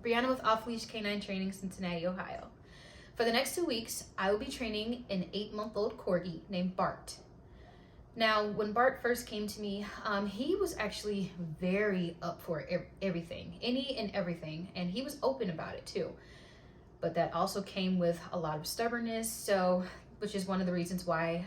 Brianna with Off Leash Canine Training, Cincinnati, Ohio. For the next 2 weeks, I will be training an 8-month-old Corgi named Bart. Now, when Bart first came to me, he was actually very up for everything, any and everything, and he was open about it too. But that also came with a lot of stubbornness, which is one of the reasons why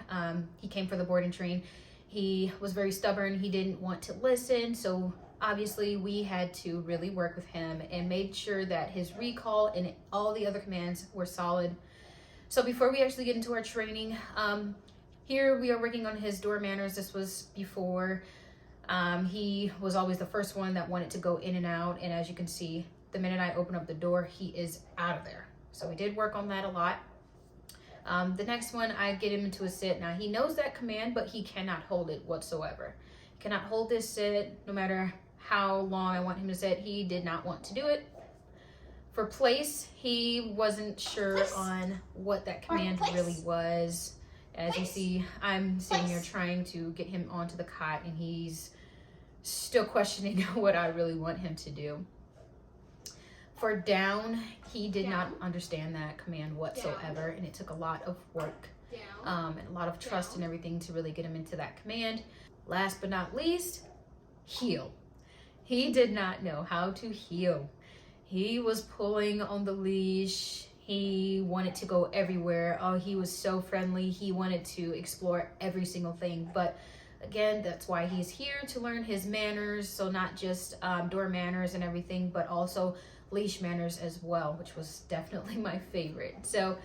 he came for the board and train. He was very stubborn. He didn't want to listen, so obviously we had to really work with him and made sure that his recall and all the other commands were solid. So before we actually get into our training, here we are working on his door manners. This was before. He was always the first one that wanted to go in and out, and as you can see, the minute I open up the door, he is out of there. So we did work on that a lot. The next one, I get him into a sit. Now he knows that command, but he cannot hold it whatsoever. He cannot hold this sit no matter how long I want him to sit. He did not want to do it. For place, he wasn't sure on what that command really was. As you see, I'm sitting here trying to get him onto the cot, and he's still questioning what I really want him to do. For down, he did not understand that command whatsoever, and it took a lot of work and a lot of trust and everything to really get him into that command. Last but not least, heel. He did not know how to heel. He was pulling on the leash. He wanted to go everywhere. Oh, he was so friendly. He wanted to explore every single thing. But again, that's why he's here, to learn his manners. So not just door manners and everything, but also leash manners as well, which was definitely my favorite. So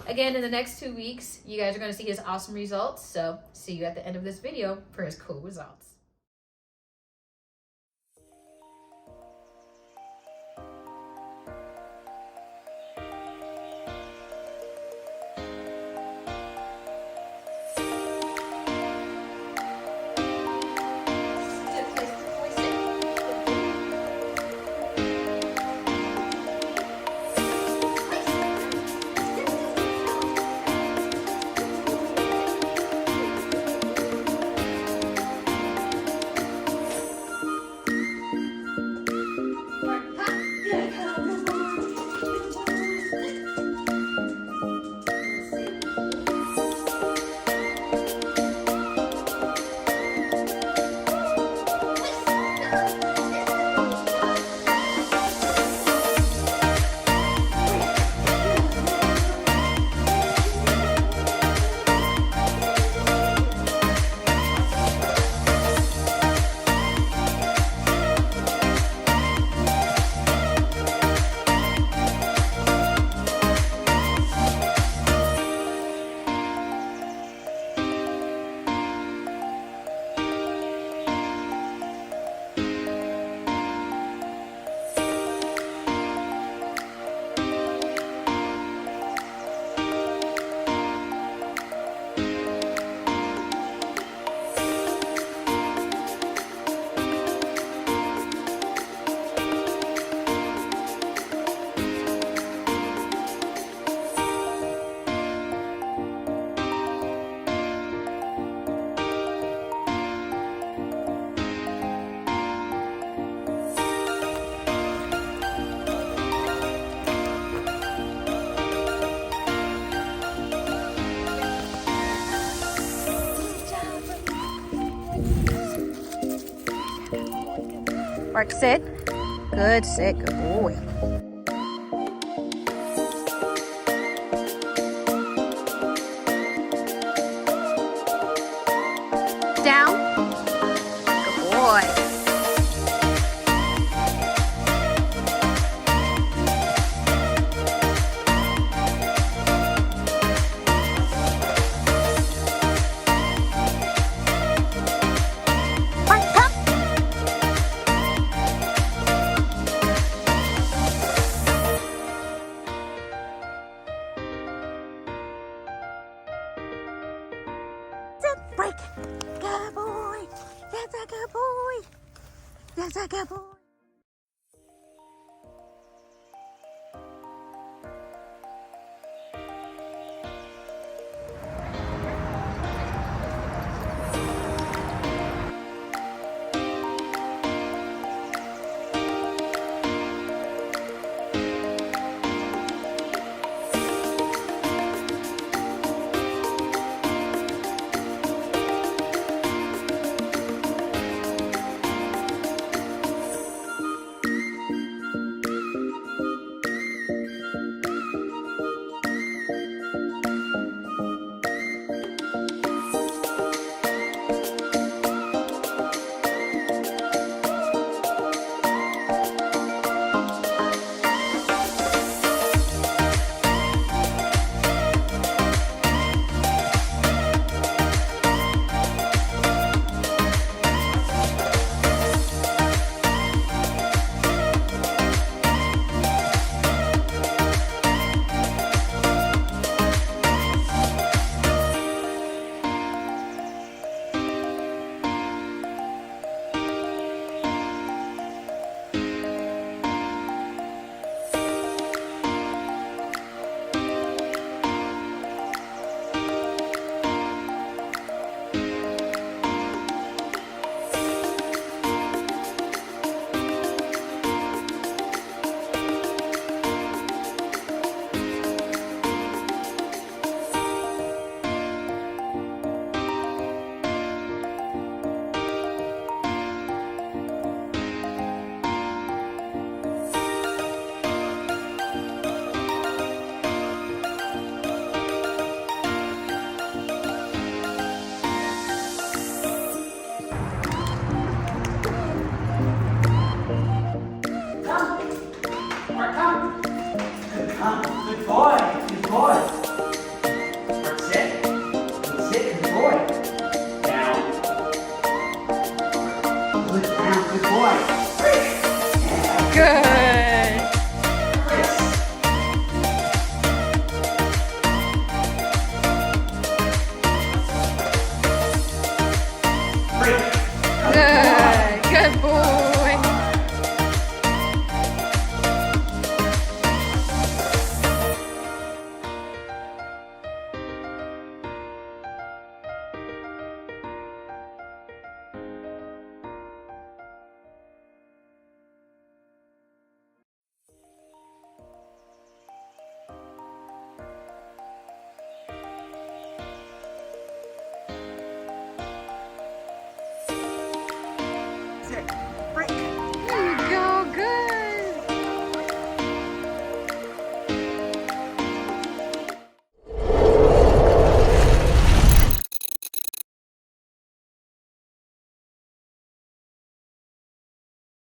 again, in the next 2 weeks, you guys are going to see his awesome results. So see you at the end of this video for his cool results. Bart, sit. Good, sit. Good boy. Down. Good boy. Break. Good boy. That's a good boy. That's a good boy.